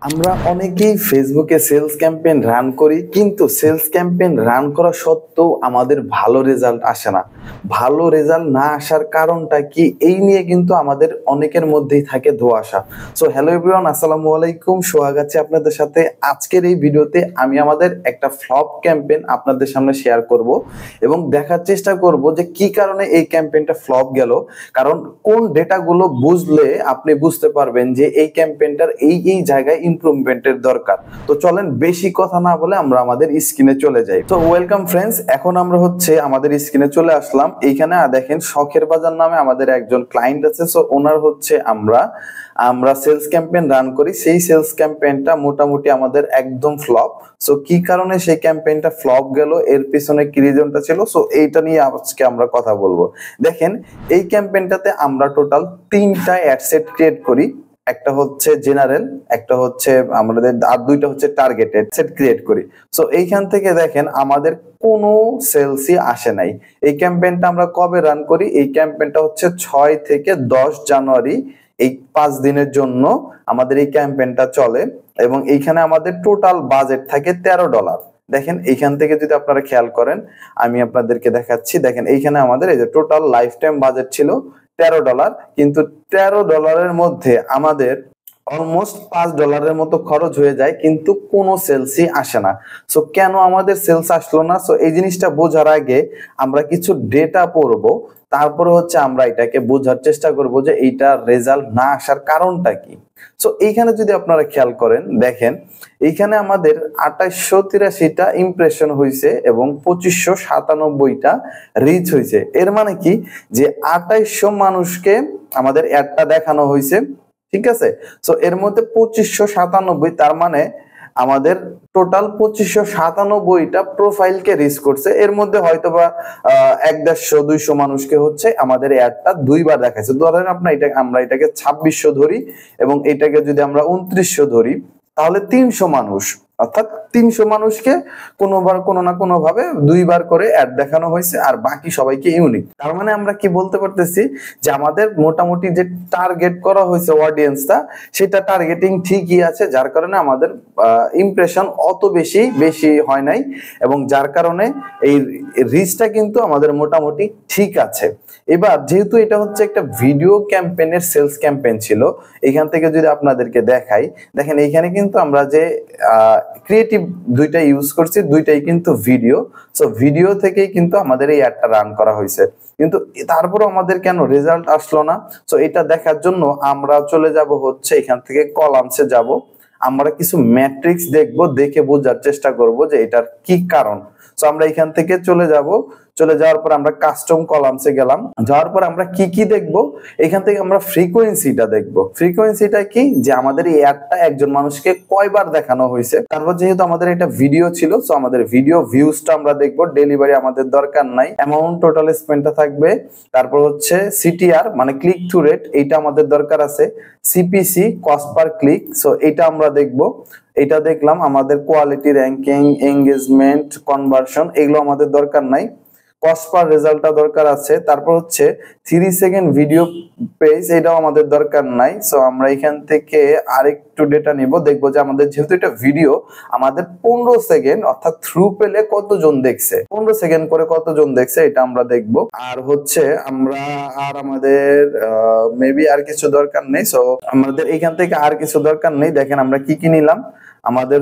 আমরা অনেকেই ফেসবুকে সেলস ক্যাম্পেইন রান করি, কিন্তু সেলস ক্যাম্পেইন রান করা সত্ত্বেও আমাদের ভালো রেজাল্ট আসে না। ভালো রেজাল্ট না আসার কারণটা কি, এই নিয়ে কিন্তু আমাদের অনেকের মধ্যেই থাকে ধোঁয়াশা। সো হ্যালো এভরিওয়ান, আসসালামু আলাইকুম। সোহাগ আছে আপনাদের সাথে। আজকের এই ভিডিওতে আমি আমাদের একটা ফ্লপ ক্যাম্পেইন আপনাদের সামনে শেয়ার করব এবং দেখার চেষ্টা করব যে কি কারণে এই ক্যাম্পেইনটা ফ্লপ গেল। কারণ কোন ডেটাগুলো বুঝলে আপনি বুঝতে পারবেন যে এই ক্যাম্পেইনটার এই জায়গায় ইমপ্রুভমেন্টের দরকার। তো চলেন বেশি কথা না বলে আমরা আমাদের স্ক্রিনে চলে যাই। তো ওয়েলকাম ফ্রেন্ডস, এখন আমরা আমাদের স্ক্রিনে চলে আসলাম। এইখানে দেখেন শখের বাজার নামে আমাদের একজন ক্লায়েন্ট আছে। সো ওনার আমরা সেলস ক্যাম্পেইন রান করি। সেই সেলস ক্যাম্পেইনটা মোটামুটি আমাদের একদম ফ্লপ। সো কি কারণে সেই ক্যাম্পেইনটা ফ্লপ গেল, এর পিছনে কি রিজনটা ছিল, সো এইটা নিয়ে আজকে আমরা কথা বলবো। দেখেন, এই ক্যাম্পেইনটাতে আমরা টোটাল 3টা অ্যাড সেট ক্রিয়েট করি। একটা হচ্ছে জেনারেল, একটা হচ্ছে আমাদের, আর দুইটা হচ্ছে টার্গেটেড সেট ক্রিয়েট করি। সো এইখান থেকে দেখেন আমাদের কোনো সেলসই আসে নাই। এই ক্যাম্পেইনটা আমরা কবে রান করি? এই ক্যাম্পেইনটা হচ্ছে 6 থেকে 10 জানুয়ারি, এই 5 দিনের জন্য আমাদের এই ক্যাম্পেইনটা চলে এবং এইখানে আমাদের টোটাল বাজেট থাকে $13। দেখেন এইখান থেকে যদি আপনারা খেয়াল করেন, আমি আপনাদেরকে দেখাচ্ছি। দেখেন এইখানে আমাদের এই যে টোটাল লাইফ টাইম বাজেট ছিল $13, কিন্তু $13 মধ্যে আমাদের অলমোস্ট $5 মতো খরচ হয়ে যায়, কিন্তু কোনো সেলসই আসে না। সো কেন আমাদের সেলস আসলো না? সো এই জিনিসটা বোঝার আগে আমরা কিছু ডেটা পড়বো, তারপরে আমরা এটাকে বোঝার চেষ্টা করব যে এইটা রেজাল্ট না আসার কারণটা কি। সো এইখানে যদি আপনারা খেয়াল করেন, দেখেন এইখানে আমাদের 2883টা ইমপ্রেশন হয়েছে এবং 2597টা রিচ হয়েছে। এর মানে কি, যে 2800 মানুষকে আমাদের অ্যাডটা দেখানো হয়েছে, ঠিক আছে। সো এর মধ্যে 2597, তার মানে আমাদের টোটাল 2597টা প্রোফাইলকে রিচ করছে। এর মধ্যে হয়তোবা 150-200 মানুষকে আমাদের অ্যাডটা দুইবার দেখাইছে। ধরেন আমরা এটাকে 2600 ধরি এবং এটাকে যদি আমরা 2900 ধরি, তাহলে 300 মানুষ, অর্থাৎ 300 মানুষকে কোনো না কোনো ভাবে দুইবার করে অ্যাড দেখানো হয়েছে, আর বাকি সবাইকে ইউনিক। তার মানে আমরা কি বলতে পারতেছি, যে আমাদের মোটামুটি যে টার্গেট করা হয়েছে অডিয়েন্সটা, সেটা টার্গেটিং ঠিকই আছে, যার কারণে আমাদের ইমপ্রেশন অত বেশি হয় নাই এবং যার কারণে এই রিচটা কিন্তু আমাদের মোটামুটি ঠিক আছে। এবার যেহেতু এটা হচ্ছে একটা ভিডিও ক্যাম্পেইনের সেলস ক্যাম্পেইন ছিল, এখান থেকে যদি আপনাদেরকে দেখাই, দেখেন এইখানে কিন্তু আমরা যে ক্রিয়েটিভ দুইটা ইউজ করছি, দুইটাই কিন্তু ভিডিও। সো ভিডিও থেকেই কিন্তু আমাদের এই অ্যাডটা রান করা হয়েছে, কিন্তু তারপরে আমাদের কেন রেজাল্ট আসলো না? সো এটা দেখার জন্য আমরা চলে যাব এখান থেকে কলামসে যাব। আমরা কিছু ম্যাট্রিক্স দেখব, দেখে বোঝার চেষ্টা করব যে এটার কি কারণ। সো আমরা এখান থেকে চলে যাওয়ার পর আমরা কাস্টম কলামসে গেলাম। যাওয়ার পর আমরা কি দেখব, এখান থেকে আমরা ফ্রিকোয়েন্সিটা দেখব। ফ্রিকোয়েন্সিটা কি, যে আমাদের এই অ্যাডটা একজন মানুষকে কয়বার দেখানো হয়েছে। তারপর যেহেতু আমাদের এটা ভিডিও ছিল, সো আমাদের ভিডিও ভিউজটা আমরা দেখব। ডেলিভারি আমাদের দরকার নাই, অ্যামাউন্ট টোটাল স্পেন্ডটা থাকবে। তারপর সিটিআর মানে ক্লিক টু রেট, এইটা আমাদের দরকার আছে। CPC cost per click, so এটা আমরা দেখব। এটা দেখলাম। আমাদের কোয়ালিটি, র্যাঙ্কিং, এঙ্গেজমেন্ট, কনভার্সন, এগুলো আমাদের দরকার নাই। কস্ট পার রেজাল্টটা দরকার আছে। তারপর 3 সেকেন্ড ভিডিও পেজ, এটাও আমাদের দরকার নাই। সো আমরা এখান থেকে আরেকটু ডেটা নিব, দেখবো যে আমাদের যেহেতু এটা ভিডিও, আমাদের 15 সেকেন্ড অর্থাৎ থ্রু পেলে কতজন দেখছে, 15 সেকেন্ড করে কতজন দেখছে, এটা আমরা দেখব। আর আমাদের মেবি আর কিছু দরকার নেই। সো আমাদের এখান থেকে আর কিছু দরকার নেই। দেখেন আমরা কি নিলাম। আমাদের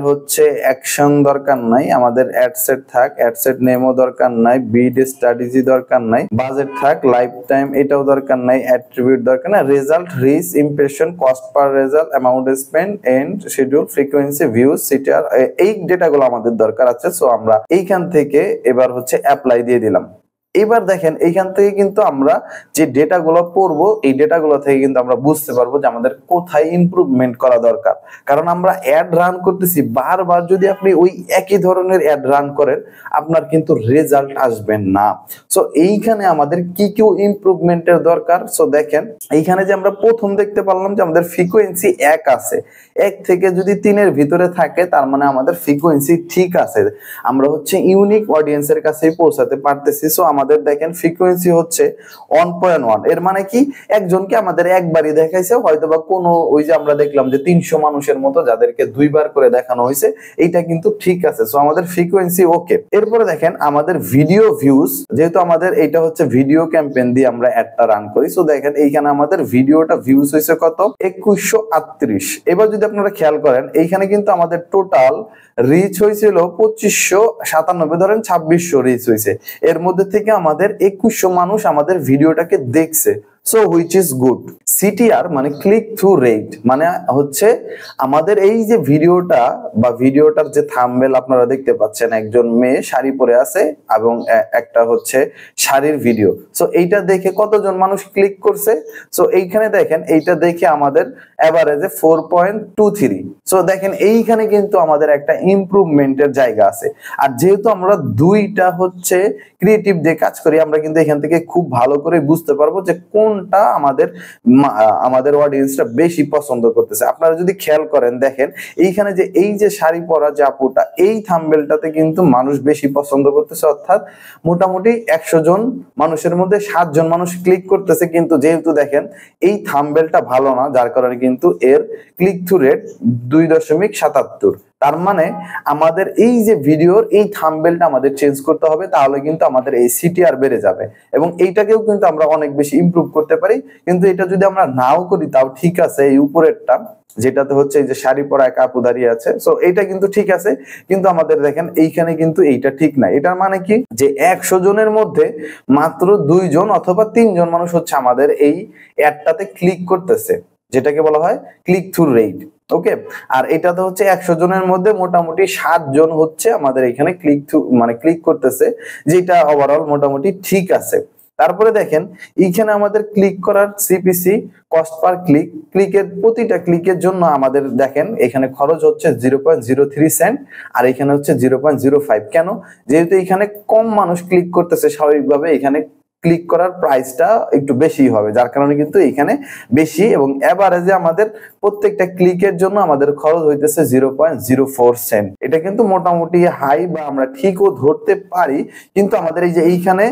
অ্যাকশন দরকার নাই, আমাদের অ্যাডসেট থাক, অ্যাডসেট নেমও দরকার নাই, বিড স্ট্র্যাটেজি দরকার নাই, বাজেট থাক, লাইফ টাইম এটাও দরকার নাই, অ্যাট্রিবিউট দরকার নাই, result, reach, impression, cost per result, amount spend, and, schedule, frequency, views, CTR, এই ডেটাগুলো আমাদের দরকার আছে। সো আমরা এইখান থেকে এবার অ্যাপ্লাই দিয়ে দিলাম। এবার দেখেন এইখান থেকে কিন্তু আমরা যে ডেটাগুলো পড়বো, এই ডেটাগুলো থেকে কিন্তু আমরা বুঝতে পারবো যে আমাদের কোথায় ইমপ্রুভমেন্ট করা দরকার। কারণ আমরা অ্যাড রান করতেছি বারবার, যদি আপনি ওই একই ধরনের অ্যাড রান করেন, আপনার কিন্তু রেজাল্ট আসবে না। সো এইখানে আমাদের কি ইমপ্রুভমেন্টের দরকার। সো দেখেন এইখানে যে আমরা প্রথম দেখতে পারলাম যে আমাদের ফ্রিকোয়েন্সি 1 আছে। 1 থেকে যদি 3-এর ভিতরে থাকে, তার মানে আমাদের ফ্রিকোয়েন্সি ঠিক আছে, আমরা ইউনিক অডিয়েন্সের কাছেই পৌঁছাতে পারতেছি। সো আমাদের আমাদের দেখেন ফ্রিকোয়েন্সি হচ্ছে 1.1। এর মানে কি একজনকে আমাদের একবারই দেখাইছে, হয়তোবা কোনো ওই যে আমরা দেখলাম যে 300 মানুষের মতো যাদেরকে দুইবার করে দেখানো হয়েছে, এইটা কিন্তু ঠিক আছে। সো আমাদের ফ্রিকোয়েন্সি ওকে। এরপরে দেখেন আমাদের ভিডিও ভিউজ, যেহেতু আমাদের এইটা হচ্ছে ভিডিও ক্যাম্পেইন দিয়ে আমরা অ্যাডটা রান করি, সো দেখেন এইখানে আমাদের ভিডিওটা ভিউজ হয়েছে কত 2138। এবার যদি আপনারা খেয়াল করেন এইখানে কিন্তু আমাদের টোটাল রিচ হয়েছিল 2597, ধরেন 2600 রিচ হয়েছে। এর মধ্যে থেকে আমাদের 2100 মানুষ আমাদের ভিডিওটাকে দেখছে। So which is good. CTR মানে ক্লিক থ্রু রেট, মানে হচ্ছে আমাদের এই যে ভিডিওটা বা ভিডিওটার যে থাম্বনেল আপনারা দেখতে পাচ্ছেন, একজন মেয়ে শাড়ি পরে আছে এবং একটা হচ্ছে শাড়ির ভিডিও। সো এইটা দেখে কতজন মানুষ ক্লিক করছে? সো এইখানে দেখেন এইটা দেখে আমাদের এভারেজে 4.23। সো দেখেন এইখানে কিন্তু আমাদের একটা ইমপ্রুভমেন্টের জায়গা আছে। আর যেহেতু আমরা দুইটা হচ্ছে ক্রিয়েটিভ দিয়ে কাজ করি, আমরা কিন্তু এখান থেকে খুব ভালো করে বুঝতে পারবো যে কোনটা আমাদের অডিয়েন্সটা বেশি পছন্দ করতেছে। আপনারা যদি খেয়াল করেন দেখেন এইখানে যে এই যে শাড়ি পরা যে আপুটা, এই থাম্বনেলটাতে কিন্তু মানুষ বেশি পছন্দ করতেছে, অর্থাৎ মোটামুটি 100 জন মানুষের মধ্যে 7 জন মানুষ ক্লিক করতেছে। কিন্তু যেহেতু দেখেন এই থাম্বনেলটা ভালো না, যার কারণে কিন্তু এর ক্লিক থ্রু রেট 2.77। তার মানে আমাদের এই যে ভিডিওর এই থাম্বনেলটা আমাদের চেঞ্জ করতে হবে, তাহলে কিন্তু আমাদের এই সিটিআর বেড়ে যাবে এবং এইটাকেও কিন্তু আমরা অনেক বেশি ইমপ্রুভ করতে পারি। কিন্তু এটা যদি আমরা নাও করি তাও ঠিক আছে। এই উপরেরটা যেটাতে হচ্ছে এই যে শাড়ি পরা এক আপু দাঁড়িয়ে আছে, সো এইটা কিন্তু ঠিক আছে, কিন্তু আমাদের দেখেন এইখানে কিন্তু এইটা ঠিক না। এটার মানে কি যে 100 জনের মধ্যে মাত্র 2 জন অথবা 3 জন মানুষ হচ্ছে আমাদের এই অ্যাডটাতে ক্লিক করতেছে, যেটাকে বলা হয় ক্লিক থ্রু রেট। ওকে, আর এটাতে হচ্ছে 100 জনের মধ্যে মোটামুটি 7 জন হচ্ছে আমাদের এখানে ক্লিক থ্রু মানে ক্লিক করতেছে, যেটা ওভারঅল মোটামুটি ঠিক আছে। তারপরে দেখেন এইখানে আমাদের ক্লিক করার সিপিসি কস্ট পার ক্লিক, ক্লিকের প্রতিটা ক্লিকের জন্য আমাদের দেখেন এখানে খরচ হচ্ছে 0.03 সেন্ট, আর এখানে হচ্ছে 0.05। কেন? যেহেতু এখানে কম মানুষ ক্লিক করতেছে, স্বাভাবিকভাবে এখানে ক্লিক করার প্রাইসটা একটু বেশি হবে, যার কারণে কিন্তু এখানে বেশি। এবং এভারেজে আমাদের প্রত্যেকটা ক্লিকের জন্য আমাদের খরচ হইতেছে 0.04 সেন্ট। এটা কিন্তু মোটামুটি হাই বা আমরা ঠিকও ধরতে পারি, কিন্তু আমাদের এই যে এইখানে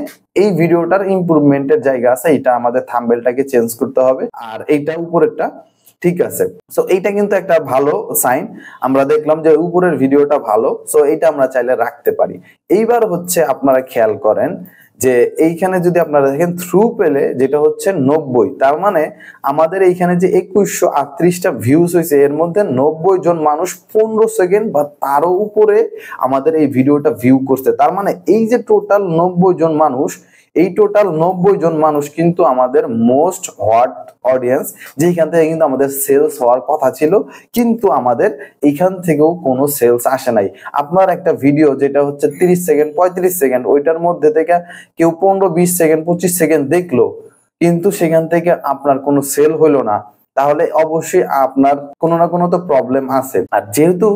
এই ভিডিওটার ইমপ্রুভমেন্টের জায়গা আছে, এটা আমাদের থাম্বনেলটাকে চেঞ্জ করতে হবে। আর এইটা উপরেরটা ঠিক আছে। সো এইটা কিন্তু একটা ভালো সাইন। আমরা দেখলাম যে উপরের ভিডিওটা ভালো, সো এইটা আমরা চাইলে রাখতে পারি। এইবার হচ্ছে আপনারা খেয়াল করেন যে এইখানে যদি আপনারা দেখেন থ্রু পেলে যেটা হচ্ছে 90, তার মানে আমাদের এইখানে যে 2138টা ভিউজ হয়েছে, এর মধ্যে 90 জন মানুষ 15 সেকেন্ড বা তারও উপরে আমাদের এই ভিডিওটা ভিউ করছে। তার মানে এই যে টোটাল 90 জন মানুষ, এই টোটাল 90 জন মানুষ কিন্তু আমাদের মোস্ট হট অডিয়েন্স, যেখান থেকে কিন্তু আমাদের সেলস হওয়ার কথা ছিল, কিন্তু আমাদের এখান থেকেও কোনো সেলস আসে নাই। আপনার একটা ভিডিও যেটা হচ্ছে 30 সেকেন্ড 35 সেকেন্ড, ওইটার মধ্যে থেকে কেউ 15 20 সেকেন্ড 25 সেকেন্ড দেখলো, কিন্তু সেখান থেকে আপনার কোনো সেল হইলো না, তাহলে অবশ্যই আপনার কোনো না কোনো তো প্রবলেম আছে। আর যেহেতু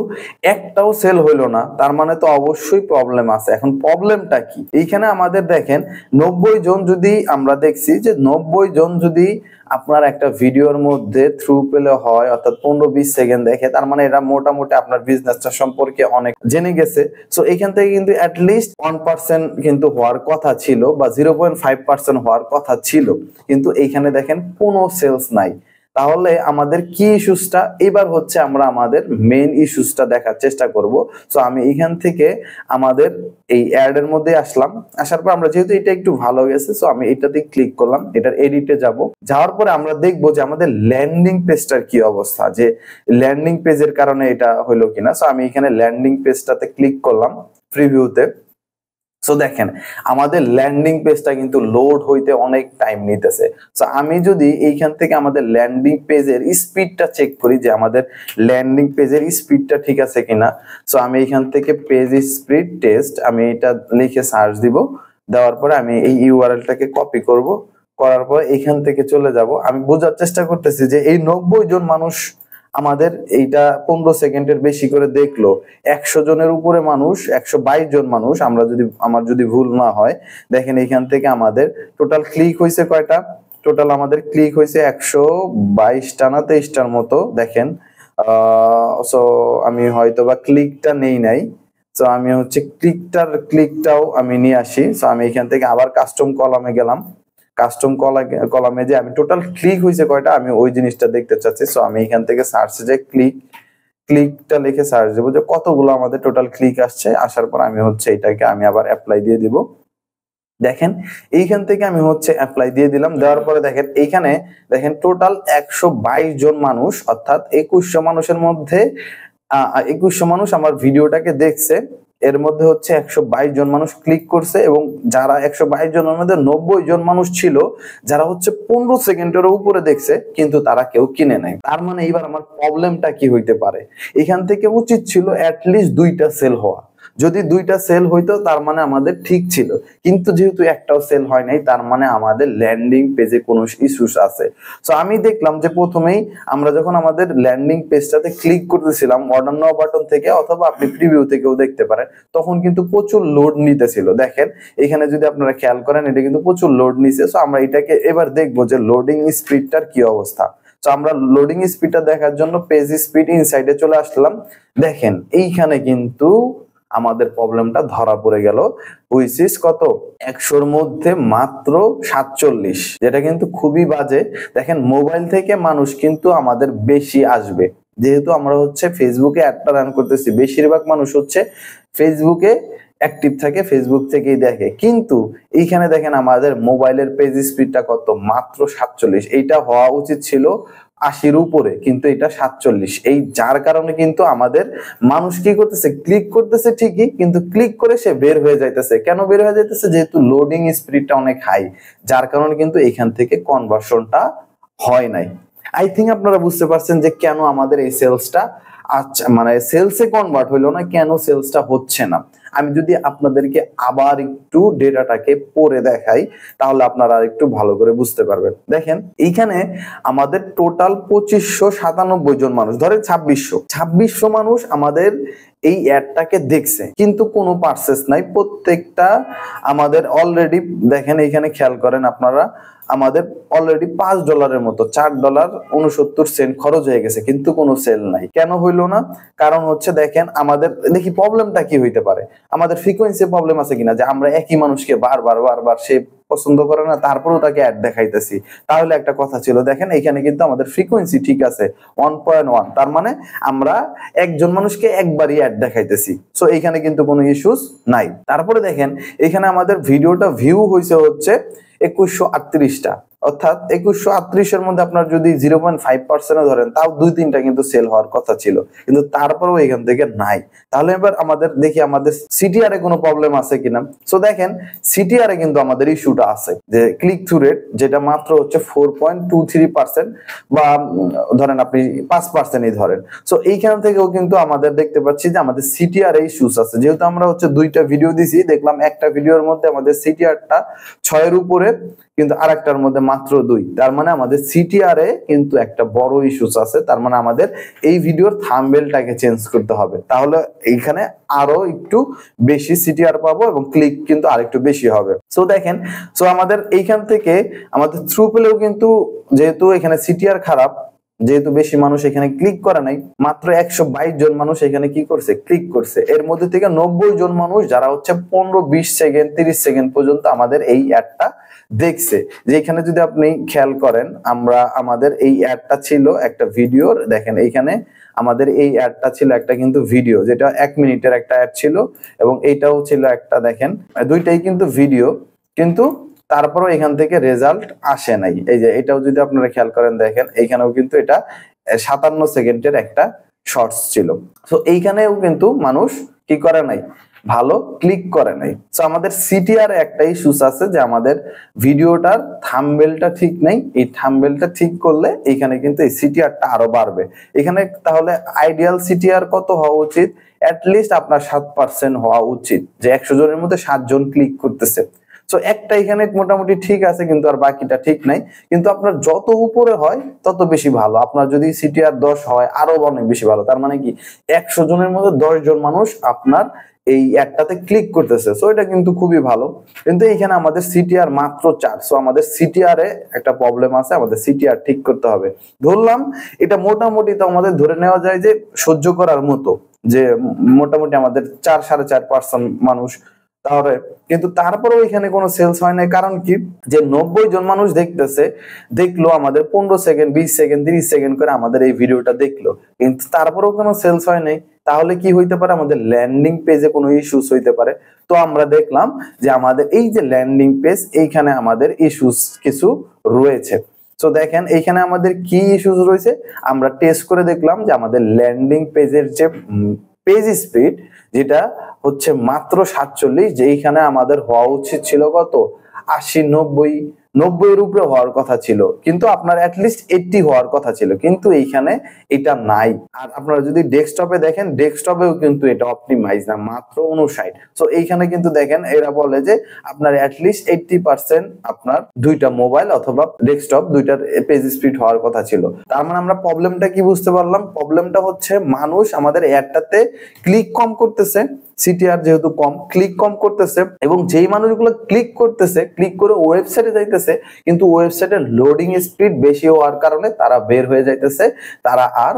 একটাও সেল হইলো না, তার মানে তো অবশ্যই প্রবলেম আছে। এখন প্রবলেমটা কি? এইখানে আমাদের দেখেন 90 জন যদি আমরা দেখছি যে 90 জন যদি আপনার একটা ভিডিওর মধ্যে থ্রু পেলে হয়, অর্থাৎ 15-20 সেকেন্ড দেখে, তার মানে এটা মোটামুটি আপনার বিজনেসটা সম্পর্কে অনেক জেনে গেছে। সো এখান থেকে কিন্তু অ্যাটলিস্ট 1% কিন্তু হওয়ার কথা ছিল বা 0.5% হওয়ার কথা ছিল, কিন্তু এইখানে দেখেন কোনো সেলস নাই। তাহলে আমাদের কি ইস্যুসটা? এবার হচ্ছে আমরা আমাদের মেইন ইস্যুসটা দেখার চেষ্টা করব। সো আমি এখান থেকে আমাদের এই অ্যাড এর মধ্যে আসলাম, আসার পর আমরা যেহেতু এটা একটু ভালো গেছে, সো আমি এটাতে ক্লিক করলাম, এটার এডিটে যাব। যাওয়ার পরে আমরা দেখব যে আমাদের ল্যান্ডিং পেজটার কি অবস্থা, যে ল্যান্ডিং পেজের কারণে এটা হলো কিনা। সো আমি এখানে ল্যান্ডিং পেজটাতে ক্লিক করলাম প্রিভিউতে। সো দেখেন আমাদের ল্যান্ডিং পেজটা কিন্তু লোড হইতে অনেক টাইম নিতেছে। সো আমি যদি এইখান থেকে আমাদের ল্যান্ডিং পেজের স্পিডটা চেক করি যে আমাদের ল্যান্ডিং পেজের স্পিডটা ঠিক আছে কিনা, সো আমি এইখান থেকে পেজ স্পিড টেস্ট আমি এটা লিখে সার্চ দিব, দেওয়ার পরে আমি এই ইউআরএলটাকে কপি করব, করার পরে এইখান থেকে চলে যাব। আমি বোঝার চেষ্টা করতেছি যে এই 90 জন মানুষ আমাদের এইটা 15 সেকেন্ডের বেশি করে দেখলো, 100 জনের উপরে মানুষ, 122 জন মানুষ, আমার যদি ভুল না হয়, দেখেন এইখান থেকে আমাদের টোটাল ক্লিক হয়েছে কয়টা? টোটাল আমাদের ক্লিক হয়েছে 122টা না 23টার মতো। দেখেন সো আমি হয়তো বা ক্লিকটা নেই নাই, তো আমি হচ্ছে ক্লিকটাও আমি নিয়ে আসি। তো আমি এখান থেকে আবার কাস্টম কলামে গেলাম। কাস্টম কলামে যে আমি টোটাল ক্লিক হয়েছে কয়টা আমি ওই জিনিসটা দেখতে চাচ্ছি। সো আমি এখান থেকে সার্চে যে ক্লিকটা লিখে সার্চ দেবো যে কতগুলো আমাদের টোটাল ক্লিক আসছে। আসার পর আমি হচ্ছে এটাকে আমি আবার অ্যাপ্লাই দিয়ে দিব। দেখেন এইখান থেকে আমি হচ্ছে অ্যাপ্লাই দিয়ে দিলাম। দেওয়ার পরে দেখেন এইখানে দেখেন টোটাল 122 জন মানুষ, অর্থাৎ 2100 মানুষের মধ্যে 2100 মানুষ আমার ভিডিওটাকে দেখছে। এর মধ্যে হচ্ছে 122 জন মানুষ ক্লিক করছে, এবং যারা 122 জনের মধ্যে 90 জন মানুষ ছিল যারা হচ্ছে 15 সেকেন্ডের উপরে দেখছে, কিন্তু তারা কেউ কিনে নাই। তার মানে এইবার আমার প্রবলেমটা কি হইতে পারে, এখান থেকে উচিত ছিল অ্যাটলিস্ট 2টা সেল হওয়া। যদি 2টা সেল হইতো তার মানে আমাদের ঠিক ছিল, কিন্তু যেহেতু একটাও সেল হয় নাই, তার মানে আমাদের ল্যান্ডিং পেজে কোনো ইস্যুস আছে। সো আমি দেখলাম যে প্রথমেই আমরা যখন আমাদের ল্যান্ডিং পেজটাতে ক্লিক করতেছিলাম অর্ডার নাও বাটন থেকে, অথবা আপনি প্রিভিউ থেকেও দেখতে পারেন, তখন কিন্তু প্রচুর লোড নিতেছিল। দেখেন এখানে যদি আপনারা খেয়াল করেন এটা কিন্তু প্রচুর লোড নিছে। সো আমরা এটাকে এবার দেখবো যে লোডিং স্পিডটার কি অবস্থা। তো আমরা লোডিং স্পিডটা দেখার জন্য পেজ স্পিড ইনসাইডে চলে আসলাম। দেখেন এইখানে কিন্তু আমাদের প্রবলেমটা ধরা পড়ে গেল, হুইচ ইজ কত 100-র মধ্যে মাত্র 47, যেটা কিন্তু খুবই বাজে। দেখেন মোবাইল থেকে মানুষ কিন্তু আমাদের বেশি আসবে, যেহেতু আমরা হচ্ছে ফেসবুকে অ্যাডটা রান করতেছি, বেশিরভাগ মানুষ হচ্ছে ফেসবুকে অ্যাক্টিভ থাকে, ফেসবুক থেকেই দেখে। কিন্তু এইখানে দেখেন আমাদের মোবাইলের পেজ স্পিডটা কত, মাত্র 47। এইটা হওয়া উচিত ছিল 80-র উপরে, কিন্তু এটা 47। এই যার কারণে কিন্তু আমাদের মানুষ কি করতেছে, ক্লিক করতেছে ঠিকই, কিন্তু ক্লিক করে সে বের হয়ে যাইতেছে। কেন বের হয়ে যাইতেছে, যেহেতু লোডিং স্পিডটা অনেক হাই, যার কারণে কিন্তু এখান থেকে কনভার্সনটা হয় নাই। আই থিঙ্ক আপনারা বুঝতে পারছেন যে কেন আমাদের এই সেলসটা আচ্ছা মানে সেলসে কনভার্ট হইলো না, কেন সেলসটা হচ্ছে না। আমি যদি আপনাদেরকে আবার একটু ডেটাটাকে পড়ে দেখাই, তাহলে আপনারা একটু ভালো করে বুঝতে পারবেন। দেখেন এইখানে আমাদের টোটাল 2597 জন মানুষ, ধরেন 2600 মানুষ আমাদের এই অ্যাডটাকে দেখছে, কিন্তু কোনো পারচেজ নাই। প্রত্যেকটা আমাদের অলরেডি দেখেন এইখানে খেয়াল করেন আপনারা, আমাদের অলরেডি $5 মতো $4.69 খরচ হয়ে গেছে, কিন্তু কোনো সেল নাই। কেন হইলো না? কারণ হচ্ছে দেখেন আমাদের দেখি প্রবলেমটা কি হইতে পারে, আমাদের ফ্রিকোয়েন্সি প্রবলেম আছে কিনা, যে আমরা একই মানুষকে বারবার সে পছন্দ করে না, তারপরেও তাকে অ্যাড দেখাইতেছি। তাহলে একটা কথা ছিল, দেখেন এখানে কিন্তু আমাদের ফ্রিকোয়েন্সি ঠিক আছে 1.1, তার মানে আমরা একজন মানুষকে একবারই অ্যাড দেখাইতেছি। সো এইখানে কিন্তু কোনো ইস্যুস নাই। তারপরে দেখেন এখানে আমাদের ভিডিওটা ভিউ হয়েছে হচ্ছে 2138টা, অর্থাৎ 2138-এর মধ্যে আপনার যদি 0.5% ধরেন, তাও 2-3টা কিন্তু সেল হওয়ার কথা ছিল, কিন্তু তারপরেও এখান থেকে নাই। তাহলে এবার আমাদের দেখি আমাদের সিটিআর এ কোনো প্রবলেম আছে কিনা। সো দেখেন সিটিআর এ কিন্তু আমাদের ইস্যুটা আছে, যে ক্লিক থ্রু রেট যেটা মাত্র হচ্ছে 4.23%, বা ধরেন আপনি 5%ই ধরেন। সো এইখান থেকেও কিন্তু আমাদের দেখতে পাচ্ছি যে আমাদের সিটিআর এ ইস্যুস আছে। যেহেতু আমরা হচ্ছে 2টা ভিডিও দিছি, দেখলাম একটা ভিডিওর মধ্যে আমাদের সিটিআরটা 6-এর উপরে, কিন্তু আরেকটার মধ্যে মাত্র 2। তার মানে আমাদের সিটিআর এ কিন্তু একটা বড় ইস্যুস আছে। তার মানে আমাদের এই ভিডিওর থাম্বনেলটাকে চেঞ্জ করতে হবে, তাহলে এইখানে আরো একটু বেশি সিটিআর পাবো এবং ক্লিক কিন্তু আরেকটু বেশি হবে। সো দেখেন, সো আমাদের এইখান থেকে আমাদের থ্রু পেলেও কিন্তু, যেহেতু এখানে সিটিআর খারাপ, যেহেতু বেশি মানুষ এখানে ক্লিক করে নাই, মাত্র 122 জন মানুষ এখানে কি করছে, ক্লিক করছে। এর মধ্যে থেকে 90 জন মানুষ যারা হচ্ছে 15-20 সেকেন্ড 30 সেকেন্ড পর্যন্ত আমাদের এই অ্যাডটা দেখছে। যে এখানে যদি আপনি খেয়াল করেন, আমাদের এই অ্যাডটা ছিল একটা ভিডিওর, দেখেন এইখানে আমাদের এই অ্যাডটা ছিল একটা কিন্তু ভিডিও, যেটা 1 মিনিটের একটা অ্যাড ছিল, এবং এইটাও ছিল একটা, দেখেন দুইটাই কিন্তু ভিডিও, কিন্তু তারপরও এখান থেকে রেজাল্ট আসে নাই। এই যে এটাও যদি আপনারা খেয়াল করেন, দেখেন এইখানেও কিন্তু এটা 57 সেকেন্ডের একটা শর্টস ছিল। সো এইখানেও কিন্তু মানুষ কি করে নাই, ভালো ক্লিক করে নাই। সো আমাদের সিটিআর একটা ইস্যুস আছে, যে আমাদের ভিডিওটার থাম্বনেলটা ঠিক নেই। এই থাম্বনেলটা ঠিক করলে এখানে কিন্তু এই সিটিআরটা আরো বাড়বে। এখানে তাহলে আইডিয়াল সিটিআর কত হওয়া উচিত, অ্যাটলিস্ট আপনার 7% হওয়া উচিত, যে 100 জনের মধ্যে 7 জন ক্লিক করতেছে। সো একটা এখানে মোটামুটি ঠিক আছে, কিন্তু আর বাকিটা ঠিক নাই। কিন্তু আপনার যত উপরে হয় তত বেশি ভালো। আপনার যদি সিটিআর 10 হয় আরো অনেক বেশি ভালো। তার মানে কি 100 জনের মধ্যে 10 জন মানুষ আপনার এই অ্যাডটাতে ক্লিক করতেছে। সো এটা কিন্তু খুবই ভালো। কিন্তু এখানে আমাদের সিটিআর মাত্র 4। সো আমাদের সিটিআর এ একটা প্রবলেম আছে, আমাদের সিটিআর ঠিক করতে হবে। ধরলাম এটা মোটামুটি তো আমাদের ধরে নেওয়া যায় যে সহ্য করার মতো, যে মোটামুটি আমাদের 4-4.5% মানুষ, তাহলে কিন্তু তারপরেও এখানে কোনো সেলস হয় না। কারণ কি, যে 90 জন মানুষ দেখলো আমাদের 15 সেকেন্ড, 20 সেকেন্ড, 30 সেকেন্ড করে আমাদের এই ভিডিওটা দেখলো, কিন্তু তারপরেও কোনো সেলস হয় নাই। তাহলে কি হইতে পারে, আমাদের ল্যান্ডিং পেজে কোনো ইস্যুস হইতে পারে। তো আমরা দেখলাম যে আমাদের এই যে ল্যান্ডিং পেজ, এইখানে আমাদের ইস্যুস কিছু রয়েছে। তো দেখেন এইখানে আমাদের কি ইস্যুস রয়েছে, আমরা টেস্ট করে দেখলাম যে আমাদের ল্যান্ডিং পেজের যে পেজ স্পিড, যেটা হচ্ছে মাত্র 47, যেইখানে আমাদের হওয়া উচিত ছিল কত, 80, 90 এর উপরে হওয়ার কথা ছিল, কিন্তু আপনার অ্যাটলিস্ট 80 হওয়ার কথা ছিল, কিন্তু এইখানে এটা নাই। আর আপনারা যদি ডেস্কটপে দেখেন, ডেস্কটপেও কিন্তু এটা অপটিমাইজ না, মাত্র 59। সো এইখানে কিন্তু দেখেন এরা বলে যে আপনার অ্যাটলিস্ট 80% আপনার দুইটা মোবাইল অথবা ডেস্কটপ দুইটার পেজ স্পিড হওয়ার কথা ছিল। তার মানে আমরা প্রবলেমটা কি বুঝতে পারলাম, প্রবলেমটা হচ্ছে মানুষ আমাদের অ্যাডটাতে ক্লিক কম করতেছে, সিটিআর যেহেতু কম, ক্লিক কম করতেছে, এবং যেই মানুষগুলো ক্লিক করতেছে, ক্লিক করে ওয়েবসাইটে যাইতেছে, কিন্তু ওয়েবসাইটের লোডিং স্পিড বেশি হওয়ার কারণে তারা বের হয়ে যাইতেছে, তারা আর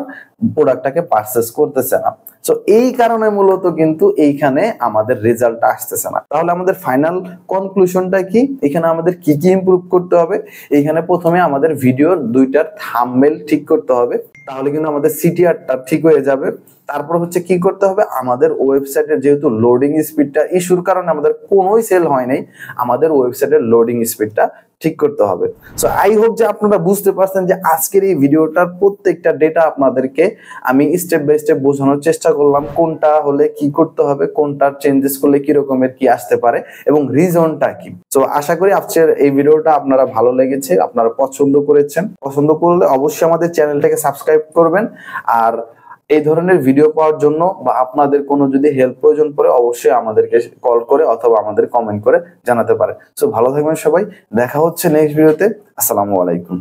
প্রোডাক্টটাকে পারচেজ করতেছে না। সো এই কারণে মূলত কিন্তু এইখানে আমাদের রেজাল্ট আসতেছে না। তাহলে আমাদের ফাইনাল কনক্লুশনটা কি, এখানে আমাদের কি কি ইমপ্রুভ করতে হবে? এখানে প্রথমে আমাদের ভিডিওর দুইটার থাম্বনেল ঠিক করতে হবে, তাহলে কিন্তু আমাদের সিটিআরটা ঠিক হয়ে যাবে। তারপর হচ্ছে কি করতে হবে, আমাদের ওয়েবসাইটের যেহেতু লোডিং স্পিডটা ইস্যুর কারণে আমাদের কোনোই সেল হয় নাই, আমাদের ওয়েবসাইটের লোডিং স্পিডটা ঠিক করতে হবে। সো আই হোপ যে আপনারা বুঝতে পারছেন যে আজকের এই ভিডিওটার প্রত্যেকটা ডেটা আপনাদেরকে আমি স্টেপ বাই স্টেপ বোঝানোর চেষ্টা করলাম, কোনটা হলে কি করতে হবে, কোনটার চেঞ্জেস করলে কি রকমের কি আসতে পারে এবং রিজনটা কি। সো আশা করি আজকের এই ভিডিওটা আপনারা ভালো লেগেছে, আপনারা পছন্দ করেছেন। পছন্দ করলে অবশ্যই আমাদের চ্যানেলটাকে সাবস্ক্রাইব করবেন। আর এই ধরনের ভিডিও পাওয়ার জন্য বা আপনাদের কোনো যদি হেল্প প্রয়োজন পড়ে, অবশ্যই আমাদেরকে কল করে অথবা আমাদের কমেন্ট করে জানাতে পারে। সো ভালো থাকবেন সবাই, দেখা হচ্ছে নেক্সট ভিডিওতে। আসসালামু আলাইকুম।